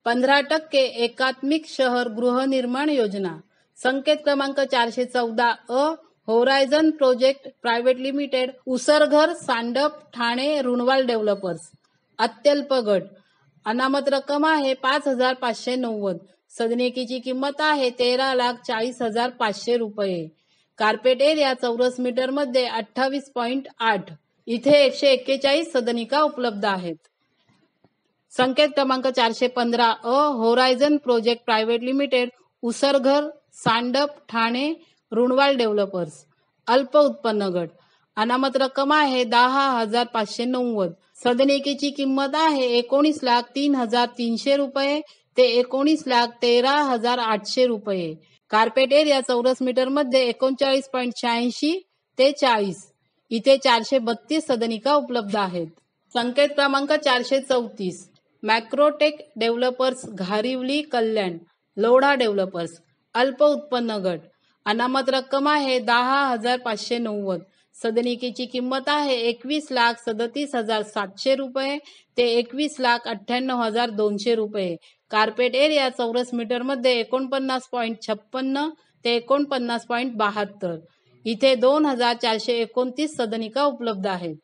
15% एकात्मिक शहर गृहनिर्माण योजना। संकेत क्रमांक 414 अ Horizon project private limited, Usarghar, Sandap, Thane, Runwal developers. अत्यल्प गट, अनामत रक्कम आहे 5,590। सदनिकेची किंमत आहे 13,40,500 रुपये। कार्पेट एरिया चौरस मीटर मध्ये 28.8। इथे 141 सदनिका उपलब्ध आहेत। संकेत क्रमांक 415 अ Horizon project private limited, Usarghar, Sandap, Thane, Runwal developers. अल्प उत्पन्न गट, अनामत रक्कम आहे 10,590। सदनिकेची किंमत आहे 19,03,300 रुपये ते 19,13,800 रुपये। कार्पेट एरिया चौरस मीटर मध्ये 39.86 ते 40। इथे 432 सदनिका उपलब्ध आहेत। संकेत क्रमांक 434 मॅक्रोटेक डेव्हलपर्स, घारिवली, कल्याण, लोढा डेव्हलपर्स। अल्प उत्पन्न गट, अनामत रक्कम आहे 10,590। सदनिकेची किंमत आहे 21,37,700 रुपये ते 21,98,200 रुपये। कार्पेट एरिया चौरस मीटर मध्ये 49.56 ते 49.72। इथे 2,429 सदनिका उपलब्ध आहेत।